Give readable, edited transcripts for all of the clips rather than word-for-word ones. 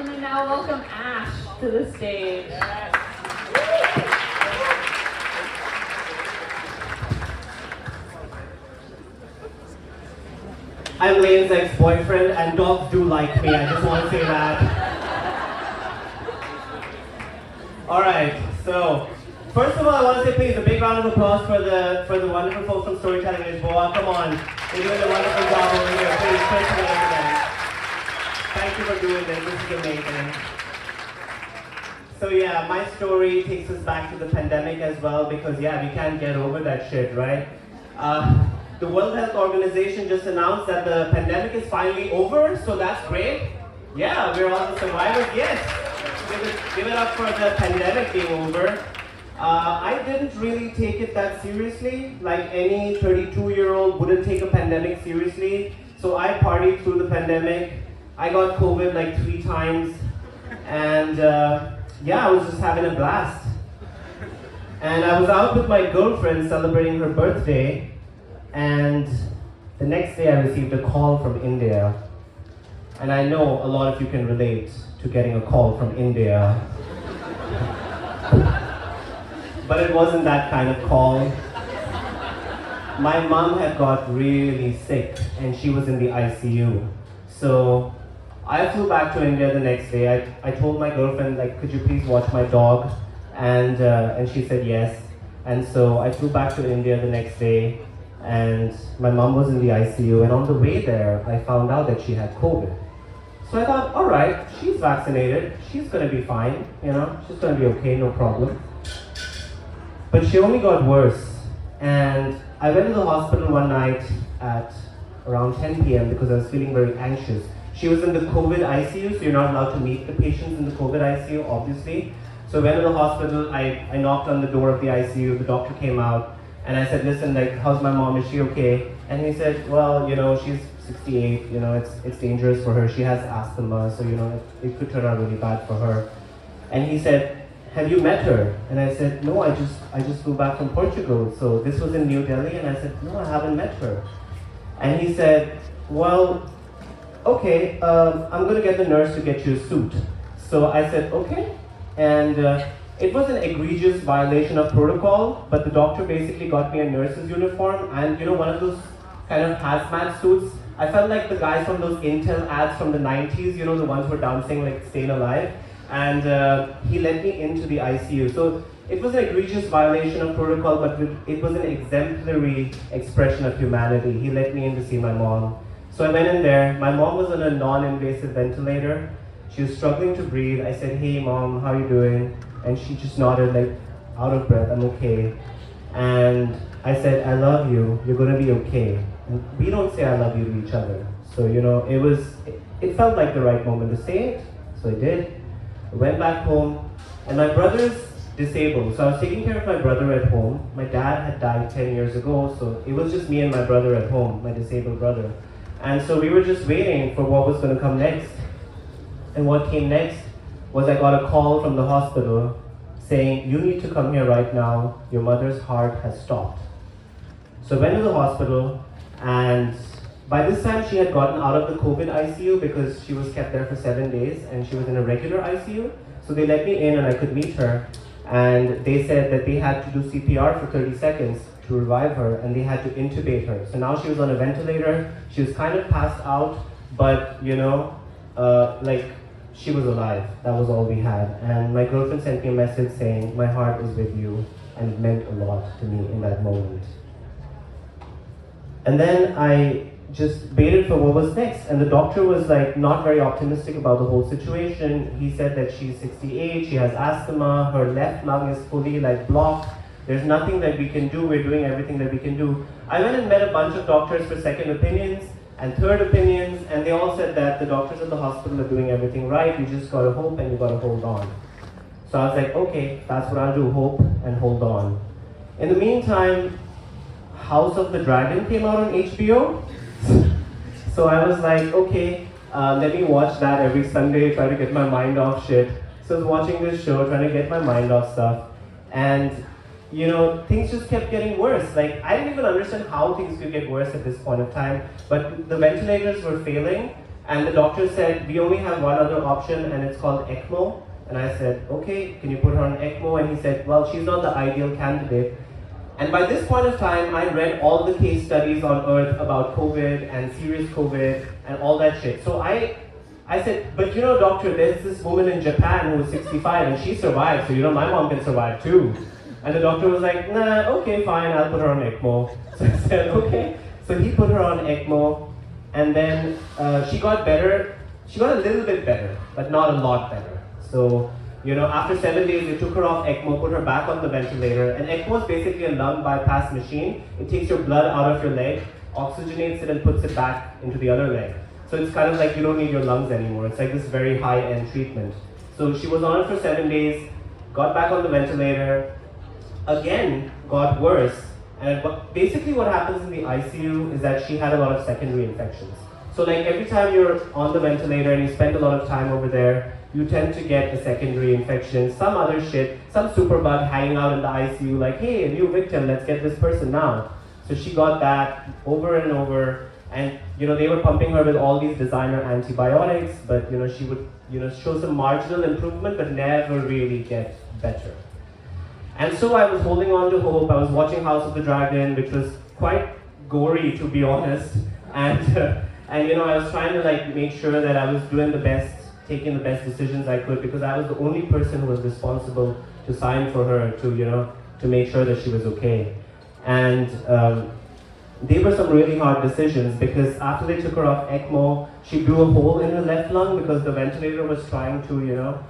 want to now welcome Ash to the stage. I'm Lane's ex-boyfriend, and dogs do like me. I just want to say that. Alright, so first of all, I want to say please a big round of applause for the wonderful folks from Storytelling Lisboa. Come on, you're doing a wonderful job over here. Please, first of all, thank you for doing this. This is amazing. So yeah, my story takes us back to the pandemic as well because yeah, we can't get over that shit, right? The World Health Organization just announced that the pandemic is finally over, so that's great. Yeah, we're all the survivors, yes. Give it up for the pandemic being over. I didn't really take it that seriously, like any 32-year-old wouldn't take a pandemic seriously. So I partied through the pandemic. I got COVID like 3 times, and yeah, I was just having a blast. And I was out with my girlfriend celebrating her birthday, and the next day I received a call from India. And I know a lot of you can relate to getting a call from India. But it wasn't that kind of call. My mom had got really sick and she was in the ICU. So I flew back to India the next day. I told my girlfriend, like, could you please watch my dog? And she said yes. And so I flew back to India the next day, and my mom was in the ICU, and on the way there, I found out that she had COVID. So I thought, all right, she's vaccinated, she's gonna be fine, you know, she's gonna be okay, no problem. But she only got worse, and I went to the hospital one night at around 10 p.m. because I was feeling very anxious. She was in the COVID ICU, so you're not allowed to meet the patients in the COVID ICU, obviously. So I went to the hospital, I knocked on the door of the ICU, the doctor came out, and I said, listen, like, how's my mom, is she okay? And he said, well, you know, she's 68, you know, it's dangerous for her, she has asthma, so, you know, it could turn out really bad for her. And he said, have you met her? And I said, no, I just flew back from Portugal, so this was in New Delhi, and I said, no, I haven't met her. And he said, well, okay, I'm gonna get the nurse to get you a suit. So I said, okay. And it was an egregious violation of protocol, but the doctor basically got me a nurse's uniform and, you know, one of those kind of hazmat suits. I felt like the guys from those Intel ads from the 90s, you know, the ones who were dancing like Staying Alive. And he let me into the ICU. So it was an egregious violation of protocol, but it was an exemplary expression of humanity. He let me in to see my mom. So I went in there. My mom was on a non-invasive ventilator. She was struggling to breathe. I said, hey mom, how are you doing? And she just nodded like, out of breath, I'm okay. And I said, I love you, you're gonna be okay. And we don't say I love you to each other. So, you know, it felt like the right moment to say it. So I did. I went back home, and my brother's disabled. So I was taking care of my brother at home. My dad had died 10 years ago, so it was just me and my brother at home, my disabled brother. And so we were just waiting for what was gonna come next. And what came next was I got a call from the hospital saying, you need to come here right now, your mother's heart has stopped. So I went to the hospital, and by this time she had gotten out of the COVID ICU because she was kept there for 7 days and she was in a regular ICU. So they let me in and I could meet her, and they said that they had to do CPR for 30 seconds to revive her, and they had to intubate her. So now she was on a ventilator, she was kind of passed out, but you know, like, she was alive. That was all we had. And my girlfriend sent me a message saying, my heart is with you, and it meant a lot to me in that moment. And then I just waited for what was next, and the doctor was like not very optimistic about the whole situation. He said that she's 68, she has asthma, her left lung is fully like blocked. There's nothing that we can do, we're doing everything that we can do. I went and met a bunch of doctors for second opinions and third opinions, and they all said that the doctors at the hospital are doing everything right, you just gotta hope and you gotta hold on. So I was like, okay, that's what I'll do, hope and hold on. In the meantime, House of the Dragon came out on HBO. So I was like, okay, let me watch that every Sunday, try to get my mind off shit. So I was watching this show, trying to get my mind off stuff. And you know, things just kept getting worse. Like, I didn't even understand how things could get worse at this point of time, but the ventilators were failing, And the doctor said, we only have one other option and it's called ECMO. And I said, okay, can you put her on ECMO? And he said, well, she's not the ideal candidate. And by this point of time, I read all the case studies on earth about COVID and serious COVID and all that shit. So I said, but doctor, there's this woman in Japan who was 65 and she survived, so my mom can survive too. And the doctor was like, nah, okay, fine, I'll put her on ECMO. So I said, okay. So he put her on ECMO, and then she got better. She got a little bit better, but not a lot better. So, after 7 days, they took her off ECMO, put her back on the ventilator. And ECMO is basically a lung bypass machine. It takes your blood out of your leg, oxygenates it, and puts it back into the other leg. So it's kind of like you don't need your lungs anymore. It's like this very high-end treatment. So she was on it for 7 days, got back on the ventilator, again got worse. And basically what happens in the ICU is that she had a lot of secondary infections. So like every time you're on the ventilator and you spend a lot of time over there, you tend to get a secondary infection, some other shit, some superbug hanging out in the ICU like, hey, a new victim, let's get this person now. So she got that over and over, and they were pumping her with all these designer antibiotics, but she would show some marginal improvement but never really get better. And so I was holding on to hope. I was watching House of the Dragon, which was quite gory, to be honest, and I was trying to make sure that I was doing the best, taking the best decisions I could, because I was the only person who was responsible to sign for her to make sure that she was okay. And they were some really hard decisions, because after they took her off ECMO, she blew a hole in her left lung because the ventilator was trying to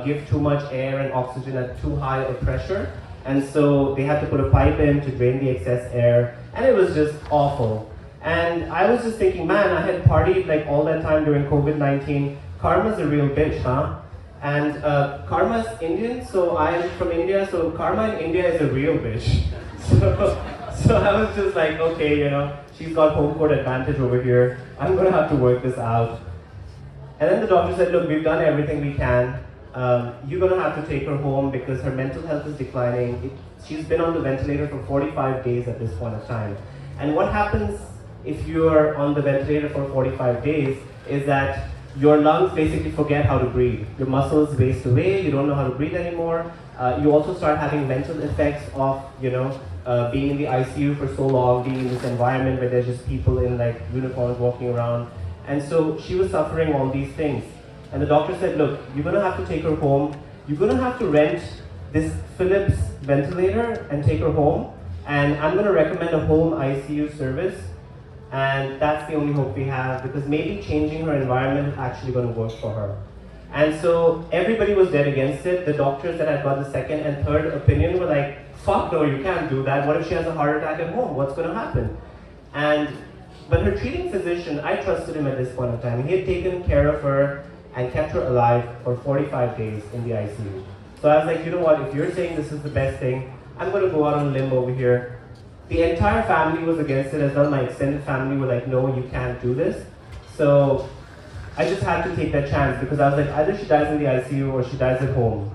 give too much air and oxygen at too high a pressure. And so they had to put a pipe in to drain the excess air, and it was just awful. And I was just thinking, man, I had partied all that time during COVID-19. Karma's a real bitch, huh? And Karma's Indian, so I'm from India, so karma in India is a real bitch. So I was just like, okay, she's got home court advantage over here. I'm gonna have to work this out. And then the doctor said, look, we've done everything we can. You're gonna have to take her home because her mental health is declining. She's been on the ventilator for 45 days at this point of time. And what happens if you're on the ventilator for 45 days is that your lungs basically forget how to breathe. Your muscles waste away, you don't know how to breathe anymore. You also start having mental effects of, being in the ICU for so long, being in this environment where there's just people in uniforms walking around. And so she was suffering all these things. And the doctor said, look, you're gonna have to take her home. You're gonna have to rent this Philips ventilator and take her home. And I'm gonna recommend a home ICU service. And that's the only hope we have, because maybe changing her environment is actually gonna work for her. And so everybody was dead against it. The doctors that had got the second and third opinion were like, fuck no, you can't do that. What if she has a heart attack at home? What's gonna happen? But her treating physician, I trusted him at this point in time. He had taken care of her and kept her alive for 45 days in the ICU. So I was like, you know what, if you're saying this is the best thing, I'm gonna go out on a limb over here. The entire family was against it as well. My extended family were like, no, you can't do this. So I just had to take that chance, because I was like, either she dies in the ICU or she dies at home,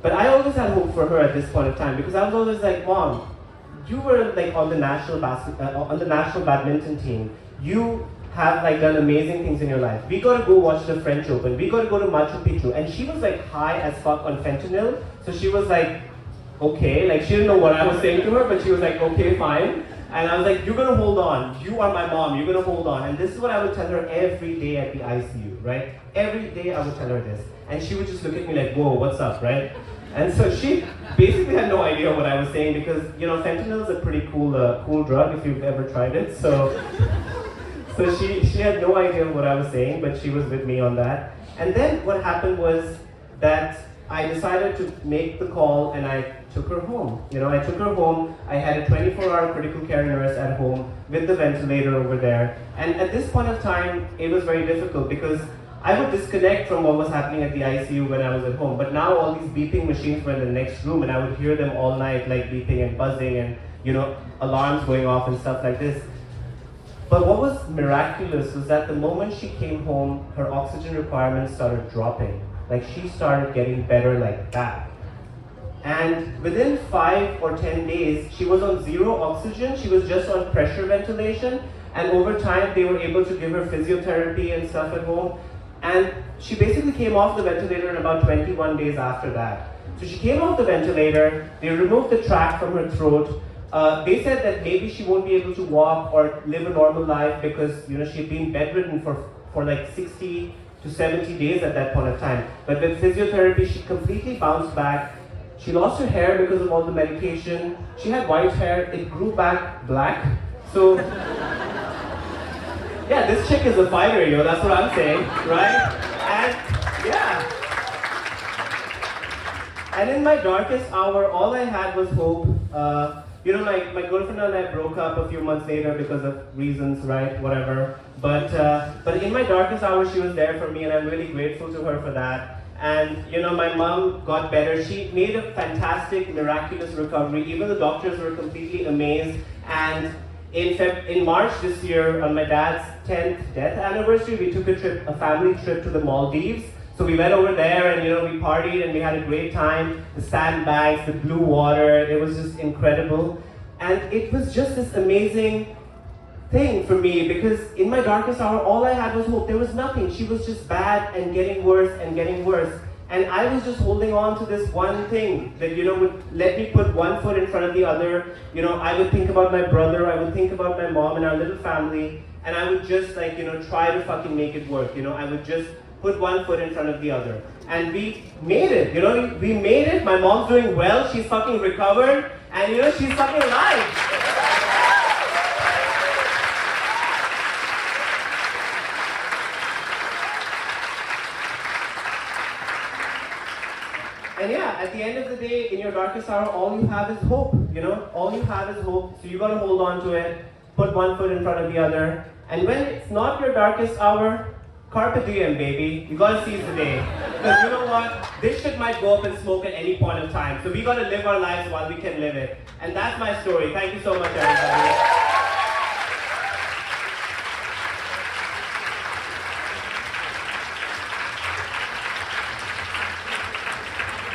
But I always had hope for her at this point of time, because I was always like, Mom, you were on the national badminton team. You have done amazing things in your life. We gotta go watch the French Open. We gotta go to Machu Picchu. And she was high as fuck on fentanyl. So she was okay, she didn't know what I was saying to her, but she was like, okay, fine. And I was like, you're gonna hold on. You are my mom, you're gonna hold on. And this is what I would tell her every day at the ICU, right? Every day I would tell her this. And she would just look at me like, whoa, what's up, right? And so she basically had no idea what I was saying, because, fentanyl is a pretty cool drug if you've ever tried it. So she had no idea what I was saying, but she was with me on that. And then what happened was that I decided to make the call, and I took her home. I took her home. I had a 24-hour critical care nurse at home with the ventilator over there. And at this point of time, it was very difficult, because I would disconnect from what was happening at the ICU when I was at home. But now all these beeping machines were in the next room, and I would hear them all night, beeping and buzzing, and alarms going off and stuff like this. But what was miraculous was that the moment she came home, her oxygen requirements started dropping. She started getting better like that. And within 5 or 10 days, she was on zero oxygen. She was just on pressure ventilation. And over time, they were able to give her physiotherapy and stuff at home. And she basically came off the ventilator in about 21 days after that. So she came off the ventilator, they removed the tract from her throat. They said that maybe she won't be able to walk or live a normal life because she'd been bedridden for like 60 to 70 days at that point of time. But with physiotherapy, she completely bounced back. She lost her hair because of all the medication. She had white hair, it grew back black. So, yeah, this chick is a fighter, that's what I'm saying, right? And, yeah. And in my darkest hour, all I had was hope. My girlfriend and I broke up a few months later because of reasons, right? Whatever. But in my darkest hour, she was there for me, and I'm really grateful to her for that. And my mom got better. She made a fantastic, miraculous recovery. Even the doctors were completely amazed. And in March this year, on my dad's 10th death anniversary, we took a family trip to the Maldives. So we went over there and we partied and we had a great time. The sandbags, the blue water, it was just incredible. And it was just this amazing thing for me because in my darkest hour, all I had was hope. There was nothing. She was just bad and getting worse and getting worse. And I was just holding on to this one thing that, would let me put one foot in front of the other. I would think about my brother, I would think about my mom and our little family, and I would just try to fucking make it work. I would just put one foot in front of the other. And we made it, we made it. My mom's doing well, she's fucking recovered, and she's fucking alive. And yeah, at the end of the day, in your darkest hour, all you have is hope, All you have is hope, so you gotta hold on to it, put one foot in front of the other. And when it's not your darkest hour, carpe diem, baby. You gotta seize the day. Because you know what? This shit might go up in smoke at any point of time. So we gotta live our lives while we can live it. And that's my story. Thank you so much, everybody.